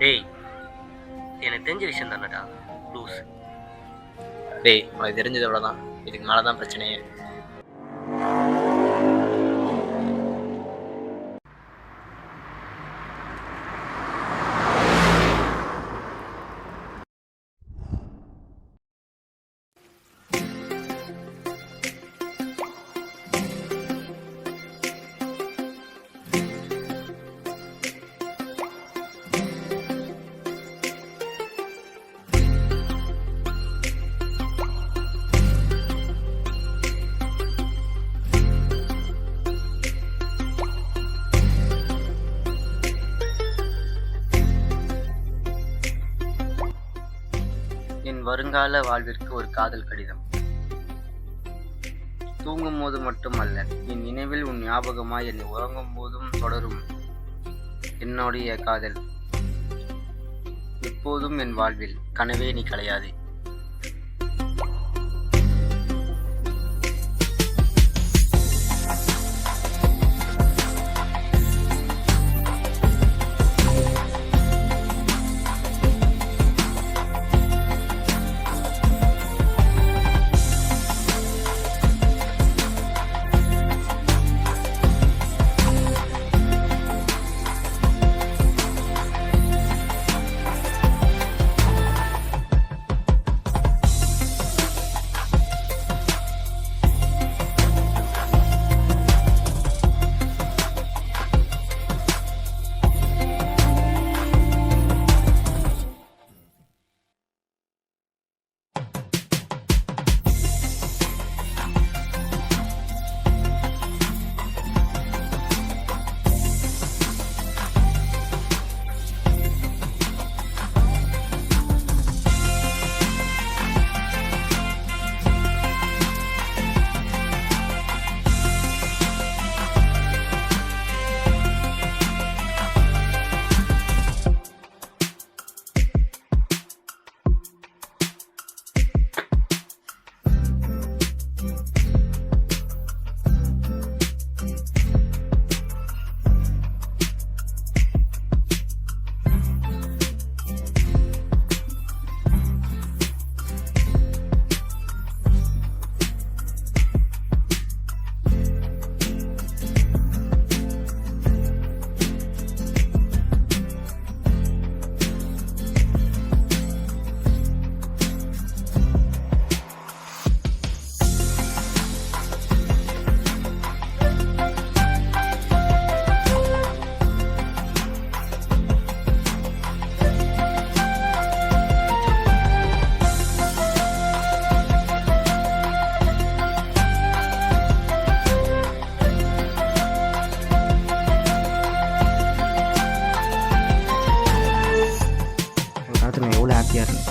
டேய், எனக்கு தெரிஞ்ச விஷயம் தானடா லூஸ். டேய், உனக்கு தெரிஞ்சது அவ்வளோதான். இதுக்கு மேலே தான் பிரச்சனையே. என் வருங்கால வாழ்விற்கு ஒரு காதல் கடிதம். தூங்கும் போது மட்டுமல்ல, என் நினைவில் உன் ஞாபகமாய் என்னை உறங்கும் போதும் தொடரும் என்னுடைய காதல். எப்போதும் என் வாழ்வில் கனவே நீ கலையாதே. நான் எவ்வளோ ஹாப்பியாக இருந்தேன்.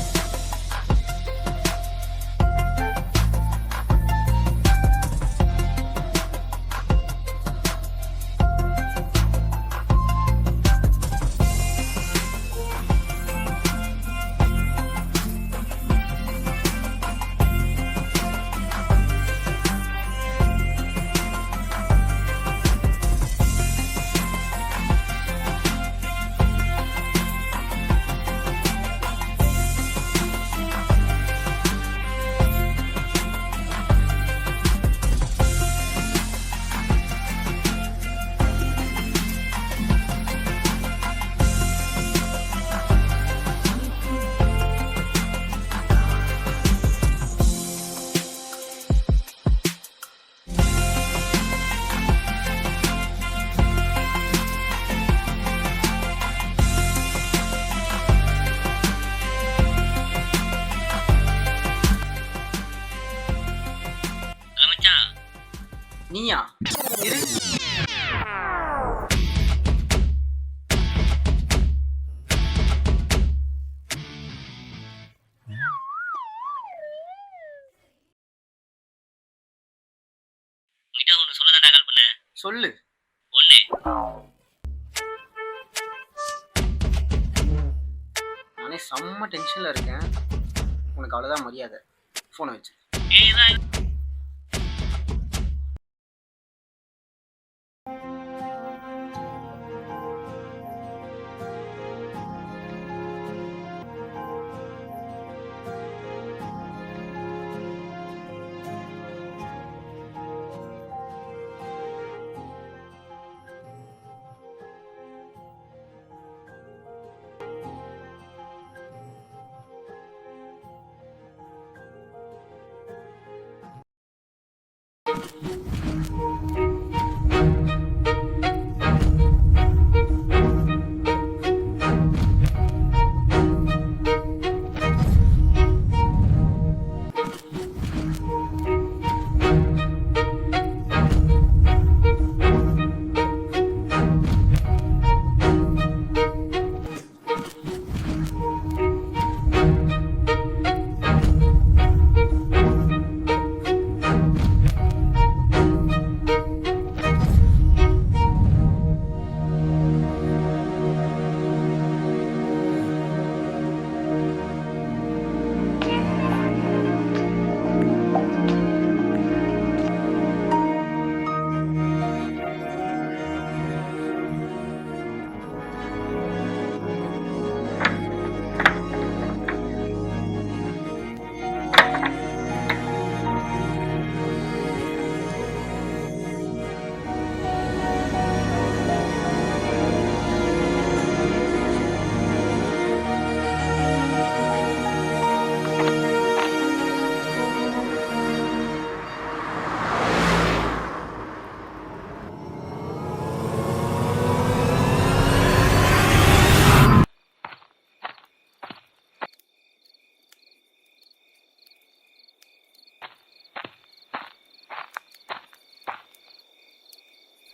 நீயா? இரு. உன்கிட்ட ஒன்று சொல்ல தானே கால் பண்ணேன். சொல்லு. ஒன்று நானே செம்ம டென்ஷனில் இருக்கேன். உனக்கு அவ்வளோதான் மரியாதை. ஃபோனை வச்சு. ஏய்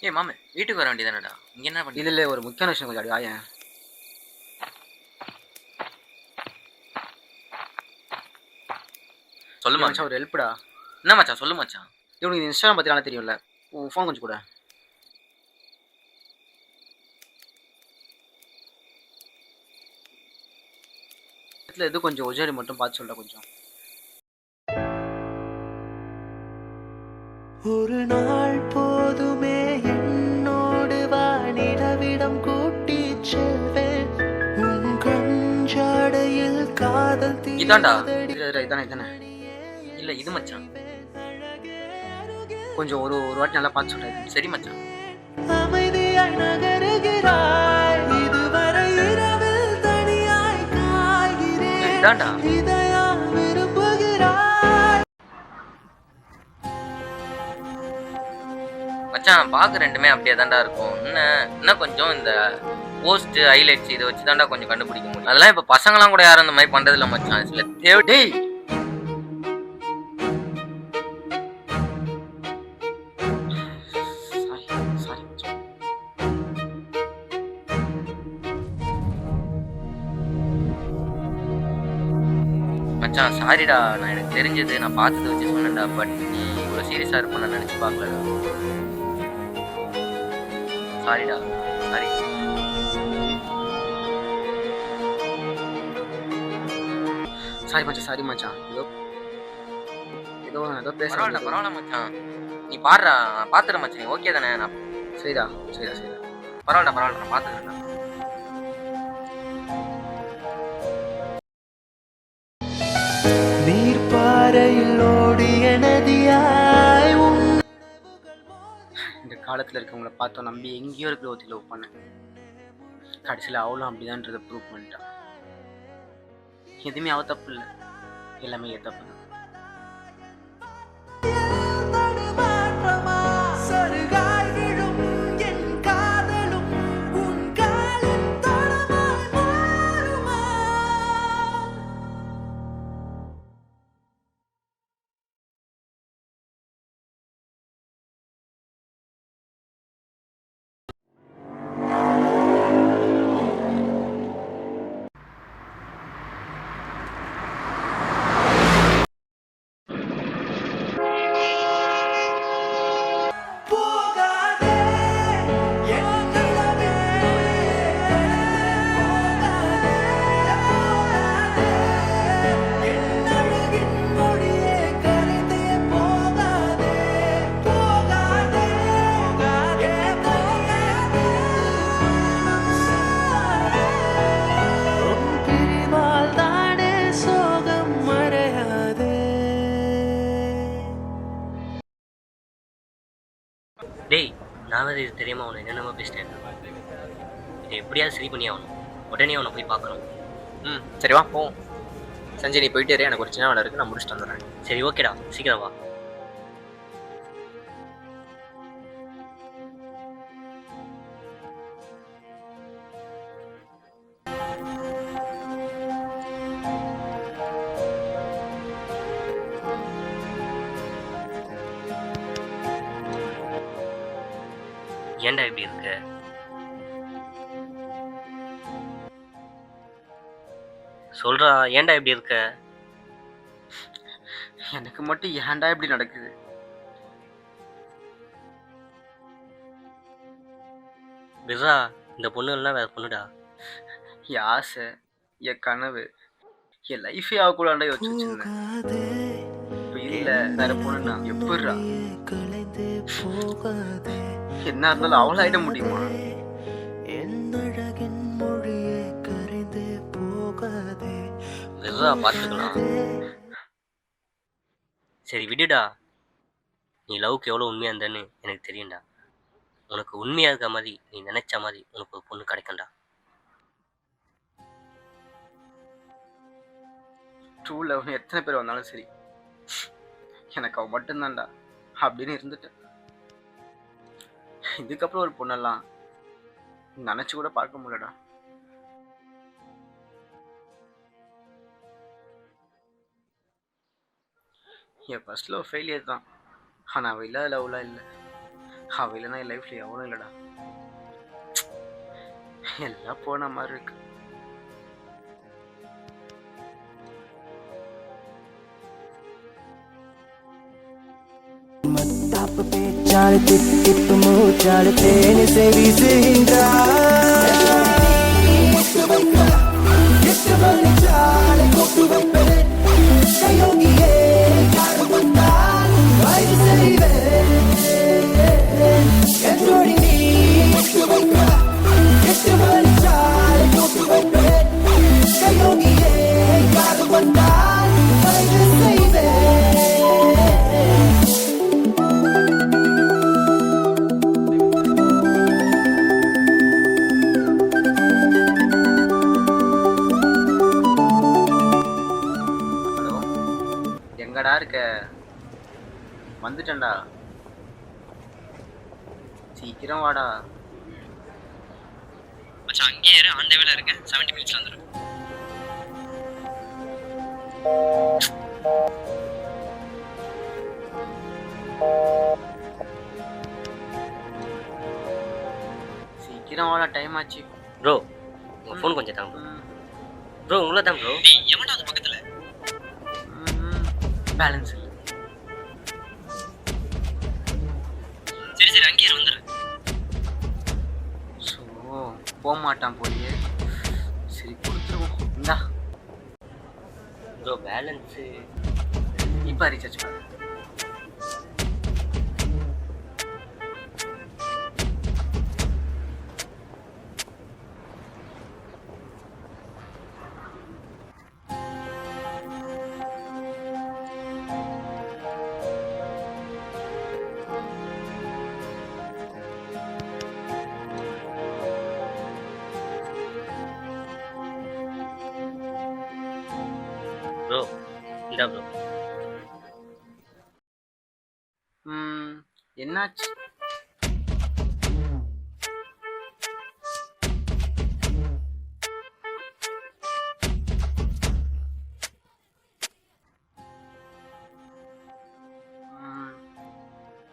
ஏய் மாமே, வீட்டுக்கு வர வேண்டியதானடா, இங்க என்ன பண்ணி? இதில் ஒரு முக்கியமான விஷயம் கொஞ்சம் அப்படி ஆயேன். சொல்லு மச்சான் மச்சான். ஒரு ஹெல்ப்டா. என்ன மச்சான், சொல்லு மச்சான். இவனுக்கு இந்த இன்ஸ்டாகிராம் பற்றி நல்லா தெரியும்ல, உன் ஃபோன் கொஞ்சம் கூட. இதில் எது கொஞ்சம் ஒஜாரி மட்டும் பார்த்து சொல்லிட்டா கொஞ்சம். ஒரு நாள் போதுமே என்னோடு வானிடவிடம் கூட்டி செல்வேன் உன் கஞ்சாடையில் காதல் இதான்டா. இதானே இல்ல இது மச்சான். கொஞ்சம் ஒரு வாட்டி நல்லா பார்த்து சொல்கிறேன். சரி மச்சான். அமைதியாய் நகருகிறாய் இதுவரை இரவில் தனியாய் காய்கிறேன் இதான்டா. இதயா விரும்புகிறாய். மச்சான் பார்க்க ரெண்டுமே அப்படியே தான்டா இருக்கும். இன்னும் கொஞ்சம் இந்த போஸ்ட் ஹைலைட்ஸ் இதை வச்சு தான்டா கொஞ்சம் கண்டுபிடிக்க முடியும். அதெல்லாம் இப்ப பசங்களாம் கூட யாரும் இந்த மாதிரி பண்றது இல்ல மச்சான். சில டேய் சாரி மச்சான் சாரிடா, நான் எனக்கு தெரிஞ்சது நான் பார்த்ததை வச்சு சொன்னேன்டா. பட் நீ இவ்வளவு சீரியஸா இருப்ப நான் நினைச்சு பார்க்கலடா. சாரிடா, சாரி. சாரி மச்சான். ஏதோ பேச பரவாயில்ல மச்சான், நீ பாடுறா, நான் பாத்துறேன் மச்சான். நீ ஓகே தானே? நான் சரிடா. பரவாயில்ல நான் பாத்துக்கிறேன். நீர்ப்பாறையில் ஓடிய நதியாய் இந்த காலத்தில் இருக்கவங்கள பார்த்தோம் நம்பி எங்கேயோ இருக்கிற ஒருத்தி லவ் பண்ணேன். கடைசியில் அவளும் அப்படிதான்றதை ப்ரூவ் பண்ணிட்டான். எதுவுமே அவ தப்பு இல்லை, எல்லாமே என் தப்பு தான். சருகாய் விழும் என் காதலும் உன் காலின் தடமாய் மாறுமா. போகாதே என் நிலவே போகாதே போகாதே என் அழகின் மொழியே கரைந்தே போகாதே போகாதே போகாதே போகாதே உன் பிரிவால் தானே சோகம் மறையாதே. டேய், நான் வேறு இது தெரியாம அவனை என்னென்னமோ பேசிட்டேன். இதை எப்படியாவது சரி பண்ணி ஆகணும். உடனே அவனை போய் பார்க்கணும். சரி வா போ. சஞ்சய் நீ போயிட்டே இரு, எனக்கு ஒரு சின்ன வேலை இருக்கு, நான் முடிச்சுட்டு வந்துடுறேன். சரி ஓகேடா, சீக்கிரம் வா. ஏன்டா இப்படி இருக்க? சொல்றா, ஏன்டா இப்படி இருக்க? எனக்கு மட்டும் ஏன்டா இப்படி நடக்குது? பிர்ரா, இந்த பொண்ணு எல்லாம் வேற பொண்ணுடா. என் ஆசை, என் கனவு, என் லைஃபே ஆகக்கூடாண்டா யோசிச்சு வச்சிருந்தேன். போகாதே இப்ப இல்ல வேற பொண்ணுண்ணா எப்படிரா? கலைந்து போகாதே என்ன இருந்தாலும் அவளாயிட முடியுமா? என் அழகின் மொழியே கரைந்து போகாதே பிர்ரா, பார்த்துக்கலாம். சரி விடுடா. நீ லவ்க்கு எவ்வளோ உண்மையாக இருந்தேன்னு எனக்கு தெரியும்டா. உனக்கு உண்மையாக இருக்க மாதிரி நீ நினைச்ச மாதிரி உனக்கு ஒரு பொண்ணு கிடைக்கும்டா. ட்ரூ லவ்னு எத்தனை பேர் வந்தாலும் சரி, எனக்கு அவ மட்டும்தான்டா அப்படின்னு இருந்துட்டேன். இதுக்கப்புறம் ஒரு பொண்ணெல்லாம் நினைச்சு கூட பார்க்க முடியலடா. என் ஃபர்ஸ்ட் லவ் ஃபெயிலியர் தான். ஆனால் அவள் இல்லாத லவ்லாம் இல்லை. அவள் இல்லைன்னா என் லைஃப்ல எவனும் இல்லைடா. எல்லாம் போன மாதிரி இருக்கு. मत्ताप पे चाल टिप टिप मोचाल तेन से भी सिंगा ஹலோ, எங்கடா இருக்க? வந்துட்டேன்டா, சீக்கிரம் வாடா. மச்சான் அங்கேயே இரு, ஆன் த வேல இருக்கேன். 70 மினிட்ஸ்ல வந்துடும். சீக்கிரம் வாடா, டைம் ஆச்சு. ப்ரோ, உங்கள் ஃபோன் கொஞ்சம் தாங்க ப்ரோ. உங்களை தான் ப்ரோ. எவன்டா அது பக்கத்துல? பேலன்ஸ் இல்லை. சரி சரி, அங்கேயே இரு, வந்துடுறேன். ஸோ போக மாட்டான் போலியே. சரி கொடுத்துருவோம். இந்தா ப்ரோ பேலன்ஸு இப்போ ரீசார்ஜ் பண்ணு. ப்ரோ இந்தா ப்ரோ. என்னாச்சு?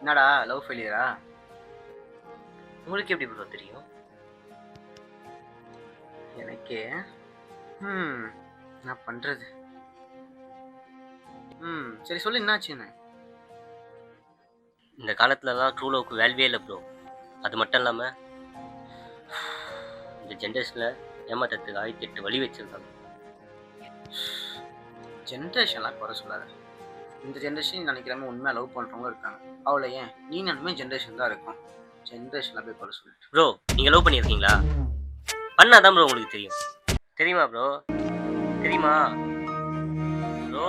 என்னடா லவ் ஃபெயிலியரா? உங்களுக்கு எப்படி ப்ரோ தெரியும்? எனக்கே நான் பண்றது. சரி சொல்லு, என்னாச்சுன்னு. இந்த காலத்துலலாம் ட்ரூ லவ்க்கு வேல்யூவே இல்லை ப்ரோ. அது மட்டும் இல்லாமல் இந்த ஜென்ரேஷனில் ஏமாற்றத்துக்கு 1008 வழி வச்சுருக்காங்க. ஜென்ரேஷன்லாம் குறை சொல்லாத. இந்த ஜென்ரேஷன் நினைக்கிறவங்க உண்மையாக லவ் பண்ணுறவங்க இருக்காங்க. அவ்வளோ ஏன் நீ நினைமே ஜென்ரேஷன் தான் இருக்கும். ஜென்ரேஷனில் போய் குறை சொல்லிட்டு. ப்ரோ நீங்கள் லவ் பண்ணியிருக்கீங்களா? பண்ணாதான் ப்ரோ உங்களுக்கு தெரியும். தெரியுமா ப்ரோ? தெரியுமா ப்ரோ?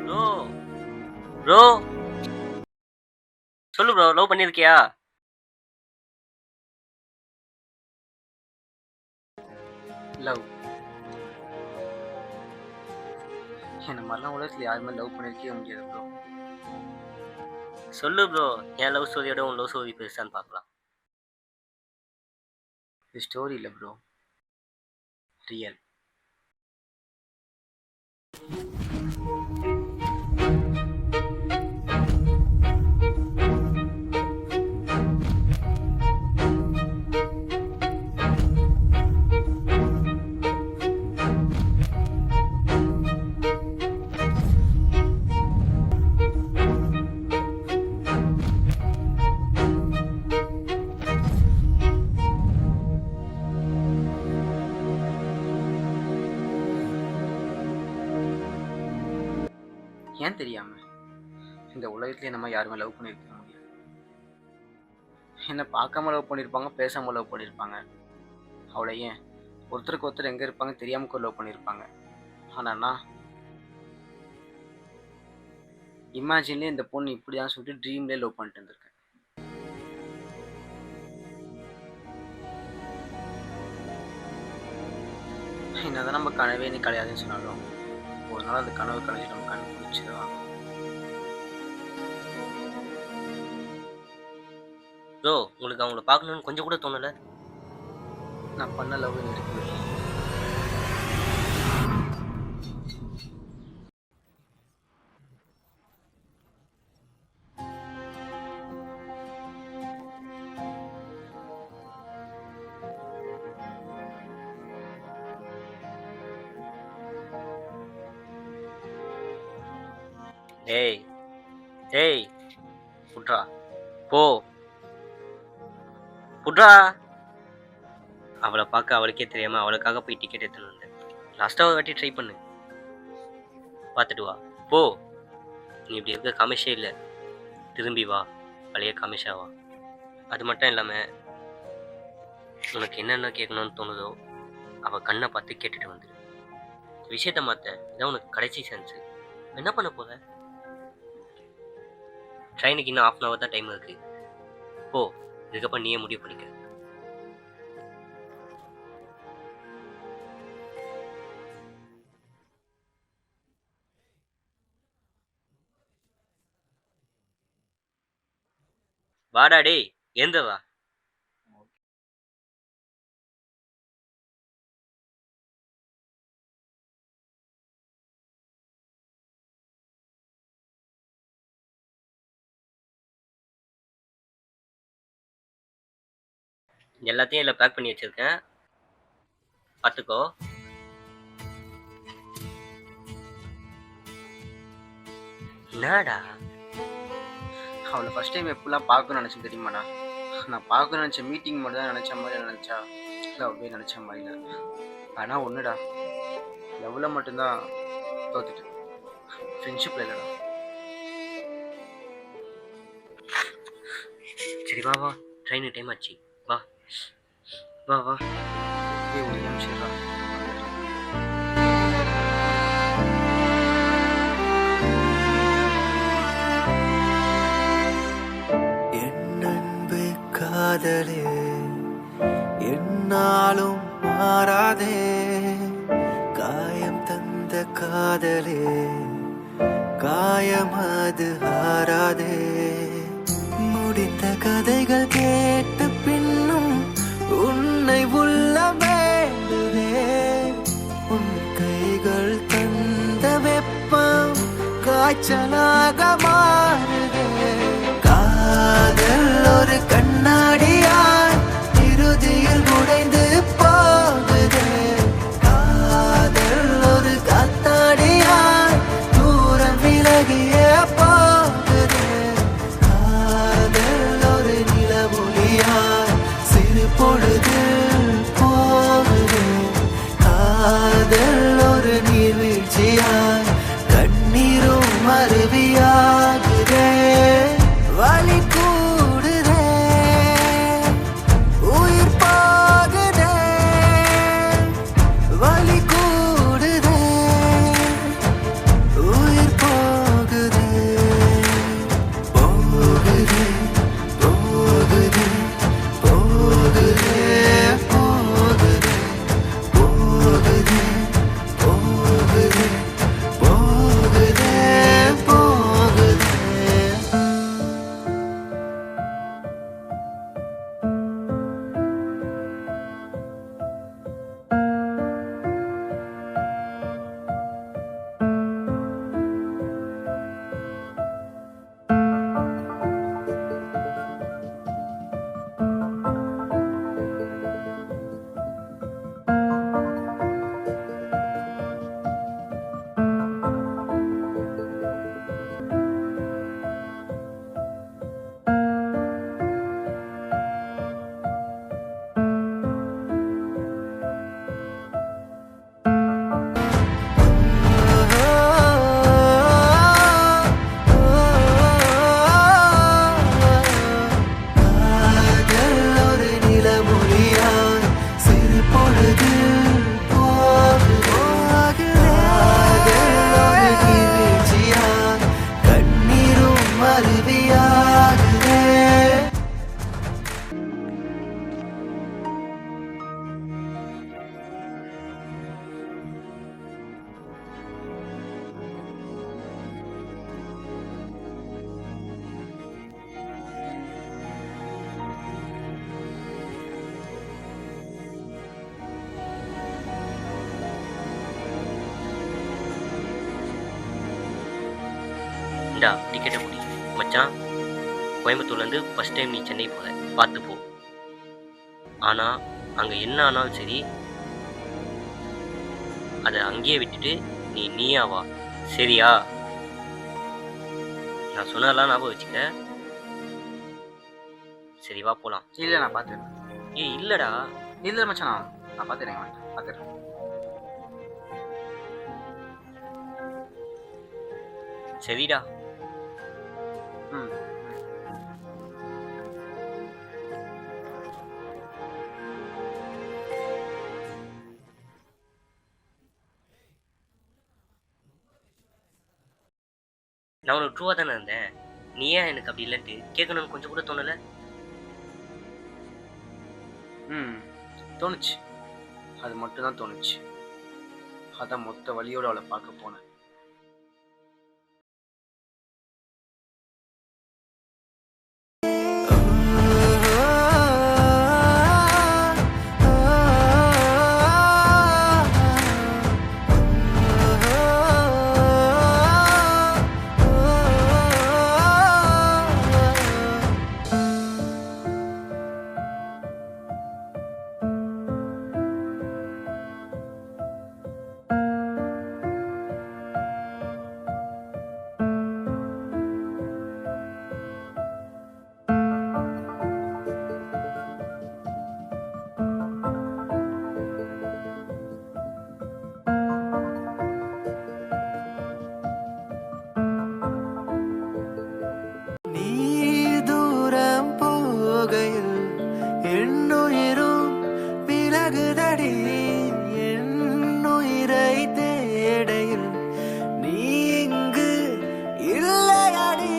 ப்ரோ ப்ரோ சொல்லு ப்ரோ, லவ் பண்ணியிருக்கியா? லவ் என்ன மாதிரிலாம் உலகத்தில் யாருமே லவ் பண்ணியிருக்கவே முடியாது ப்ரோ. சொல்லு ப்ரோ, என் லவ் ஸ்டோரியோட உன் லவ் ஸ்டோரி பெருசான்னு பார்க்கலாம். இது ஸ்டோரி இல்லை ப்ரோ, ரியல். ஏன் தெரியாம இந்த உலகத்துலேயே நம்ம யாருமே லவ் பண்ணியிருக்க முடியாது. என்னை பார்க்காம லவ் பண்ணியிருப்பாங்க, பேசாம லவ் பண்ணியிருப்பாங்க. அவளை ஏன் ஒருத்தருக்கு ஒருத்தர் எங்கே இருப்பாங்க தெரியாம லவ் பண்ணியிருப்பாங்க. ஆனால் நான் இமேஜின்லேயே இந்த பொண்ணு இப்படி தான் சொல்லிட்டு ட்ரீம்லேயே லவ் பண்ணிட்டு இருந்திருக்கேன். என்னதான் நம்ம கனவே நீ கிடையாதுன்னு சொன்னாலும் ஒரு நாள் அந்த கனவு கலைஞ்சி நம்ம கண் பிடிச்சிதான். ப்ரோ, உங்களுக்கு அவங்கள பார்க்கணுன்னு கொஞ்சம் கூட தோணலை? நான் பண்ண லவ் இருக்கு. டேய் டேய், புட்ரா போ புட்ரா. அவளை பார்க்க அவளுக்கே தெரியாம அவளுக்காக போய் டிக்கெட் எடுத்துன்னு வந்தேன். லாஸ்ட்டாக ஒரு வாட்டி ட்ரை பண்ணு, பார்த்துட்டு வா. போ, நீ இப்படி இருக்க காமிஷே இல்லை. திரும்பி வா, பழைய காமிஷா வா. அது மட்டும் இல்லாமல் உனக்கு என்னென்ன கேட்கணும்னு தோணுதோ அவள் கண்ணை பார்த்து கேட்டுட்டு வந்துடு. விஷயத்த மாற்ற இதான் உனக்கு கடைசி சான்ஸு. என்ன பண்ண போகிற? ட்ரெயினுக்கு இன்னும் 1/2 hour தான் டைம் இருக்குது. போ, இதுக்கப்புறம் நீயே முடிவு பண்ணிக்க. வாடா டேய், எந்தவா? எல்லாத்தையும் இதில் பேக் பண்ணி வச்சிருக்கேன், பார்த்துக்கோ. என்னடா அவளை ஃபர்ஸ்ட் டைம் எப்படிலாம் பார்க்கணும்னு நினச்சேன் தெரியுமாடா? நான் பார்க்கணும்னு நினச்ச மீட்டிங் மட்டும் தான் நினச்ச மாதிரி நினச்சா லவ்வே நினச்ச மாதிரி இல்லை. ஆனால் ஒன்றுடா, லவ்வில் மட்டும்தான் தோத்துட்டேன், ஃப்ரெண்ட்ஷிப்பில் இல்லைடா. சரி வா வா, ட்ரெயின் டைம் ஆச்சு, வா வா வா. ஒரு நிமிஷம்டா. காதலே என்னாலும் மாறாதே, காயம் தந்த காதலே காயம் அது ஆறாதே. முடிந்த கதைகள் கேட்டு பின்னும் உன்னை உள்ள வேண்டுதே. உன் கைகள் தந்த வெப்பம் காய்ச்சலாக மாறுதே. காதல் ஒரு கண்ணாடியாய் இறுதியில் உடைந்து போகுதே. காதல் ஒரு காத்தாடியாய் தூரம் விலகிய போகுதே. காதல் ஒரு நிலவொளியாய் சிறு பொழுதில் போகுதே. காதல் ஒரு நீர்வீழ்ச்சியாய் கண்ணீரும் அருவியாகுதே. இந்தா டிக்கெட்டை பிடி மச்சான். கோயம்புத்தூர்லேருந்து ஃபஸ்ட் டைம் நீ சென்னை போகிற, பார்த்து போ. ஆனால் அங்கே என்ன ஆனாலும் சரி, அதை அங்கேயே விட்டுட்டு நீயா வா, சரியா? நான் சொன்னதெல்லாம் ஞாபகம் வச்சுக்க. சரி வா போகலாம். இல்லை நான் பார்த்துக்கிறேன். ஏய் இல்லைடா. இல்லை மச்சான், நான் பார்த்துக்கிறேன் பார்த்துக்கிறேன். சரிடா. ம். நான் உனக்கு ட்ரூவாக தானே இருந்தேன். நீ ஏன் எனக்கு அப்படி இல்லைன்ட்டு கேட்கணும்னு கொஞ்சம் கூட தோணலை? தோணுச்சு, அது மட்டும்தான் தோணுச்சு. அதான் மொத்த வழியோடு அவளை பார்க்க போனேன். நீ தூரம் போகையில் என்னுயிரும் விலகுதடி, என்னுயிரை தேடையில் நீ இங்கு இல்லையடி.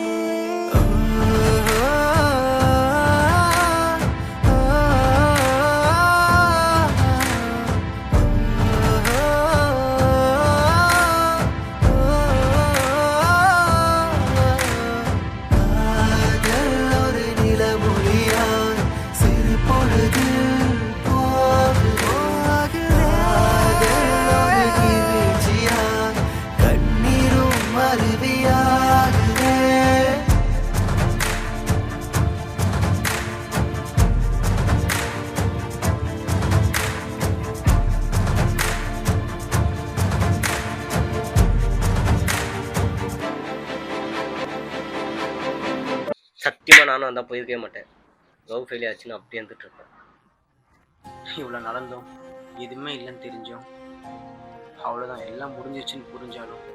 ஒரு நிலமொழியாய் சிறு பொழுது கண்ணீரும் அருவியாகுதே. சத்தியமாக நானும் அந்த போயிருக்கவே மாட்டேன். லவ் ஃபெயிலியர் ஆச்சுன்னு அப்படியே இருந்துட்டு இருப்பேன். இவ்வளோ நடந்தோம், எதுவுமே இல்லைன்னு தெரிஞ்சோம். அவ்வளோதான், எல்லாம் முடிஞ்சிருச்சுன்னு புரிஞ்சாலும்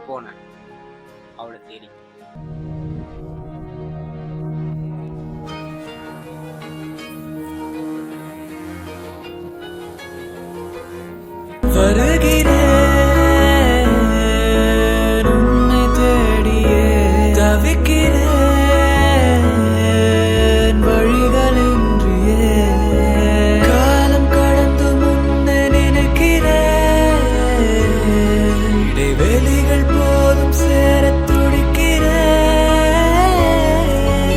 போனேன் அவளை தேடி. வருகிறேன் உன்னை தேடியே, தவிக்கிறேன் வழிகளின்றியே. காலம் கடந்து முன்னே நினைக்கிறேன், இடைவெளிகள் போதும் சேரத் துடிக்கிறேன்.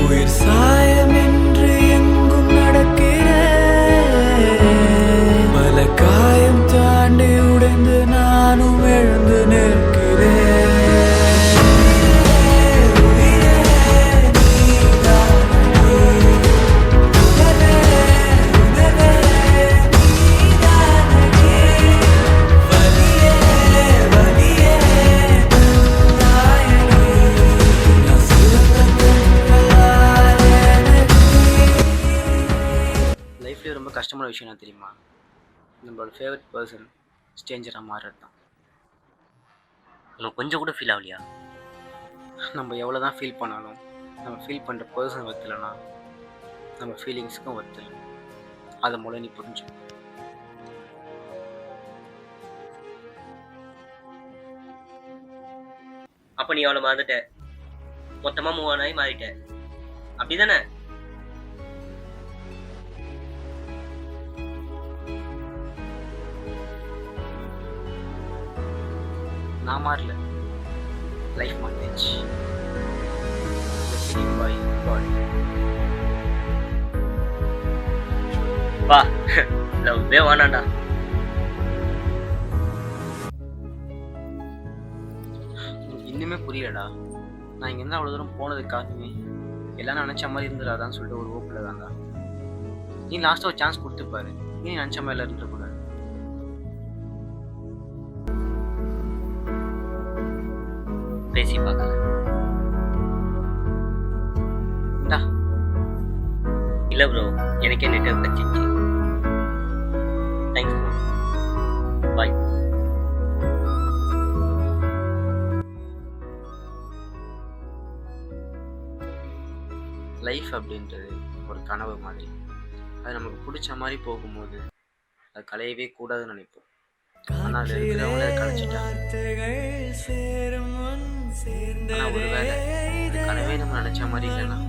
உயிர் சாயமின்றி எங்கும் நடக்கிறேன், பல காயம் தாண்டி உடைந்து நானும் எழுந்து நிற்கிறேன். லைஃப்லேயே ரொம்ப கஷ்டமான விஷயம் என்ன தெரியுமா? நம்மளோட ஃபேவரட் பர்சன் ஸ்ட்ரேஞ்சராக மாறுறது தான். உனக்கு கொஞ்சம் கூட ஃபீல் ஆகலையா? நம்ம எவ்வளோ தான் ஃபீல் பண்ணாலும் நம்ம ஃபீல் பண்ணுற பர்சன் வத்தலைன்னா நம்ம ஃபீலிங்ஸுக்கும் வத்தலை. அதை மூலம் நீ புரிஞ்சு. அப்போ நீ அவளை மறந்துட்ட, மொத்தமாக மூவ் ஆனாய் மாறிட்ட, அப்படிதானே? நான் மாறல, லைஃப் மாறிடுச்சு. பாய் பாய். வா லவ்வே வேணாண்டா. இன்னுமே புரியலடா. நான் இங்கேருந்து அவ்வளோ தூரம் போனதுக்கு காரணமே எல்லாம் நினச்ச மாதிரி இருந்துடாதான்னு சொல்லிட்டு ஒரு ஓப்பில் தான்டா. நீ லாஸ்ட்டாக ஒரு சான்ஸ் கொடுத்துப்பாரு. நீ நினச்ச மாதிரிலாம் இருந்துடக்கூடாது. பேசி பார்க்குறேன். இந்தா இல்லை ப்ரோ, எனக்கே நெட்வொர்க் கிடச்சிச்சு. தேங்க்ஸ் ப்ரோ, பாய். லைஃப் அப்படின்றது ஒரு கனவு மாதிரி. அது நமக்கு பிடிச்ச மாதிரி போகும்போது அது கலையவே கூடாதுன்னு நினைப்போம். ஆனால் அதில் இருக்கிறவங்கள கலைச்சிட்டா. ஆனால் ஒருவேளை அந்த கனவே நம்ம நினச்ச மாதிரி இல்லைன்னா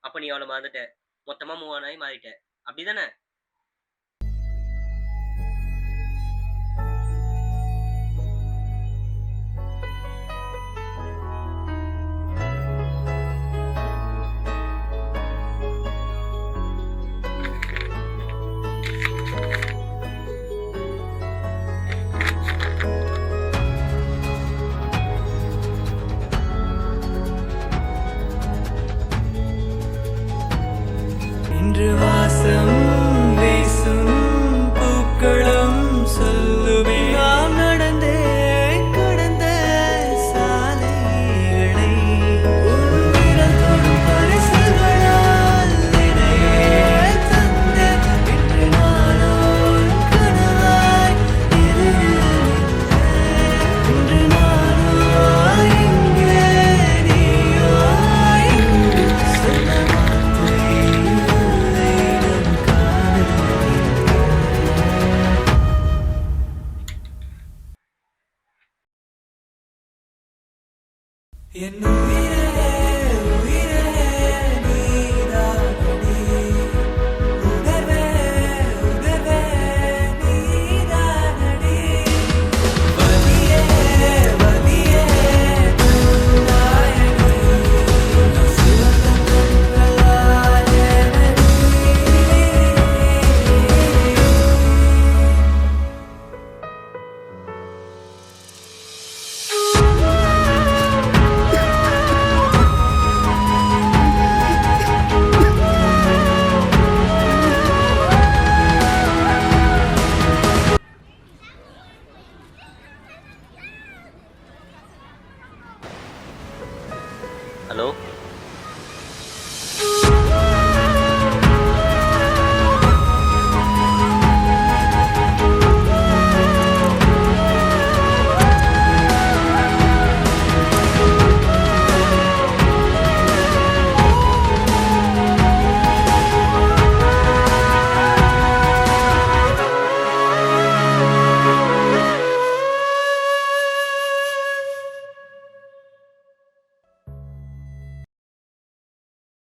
அப்போ நீ அவளை மறந்துட்ட, மொத்தமாக மூவ் ஆனாய் மாறிட்ட, அப்படி தானே? இன்று வாசம் வீசும் பூக்களும் சொல்லுமே நாம் நடந்தே கடந்த சாலைகளை உன் விரல் தொடும் பரிசுகளால் இணையே தந்த இன்று நானும் கனவாய் இன்று நானோ இங்கே நீயோ இங்கு சொல்ல என் உயிரே உயிரே நீதானடி உணர்வே உணர்வே நீதானடி வலியே வலியே நாயகி சிவந்த கண்களால் எனடி ஹலோ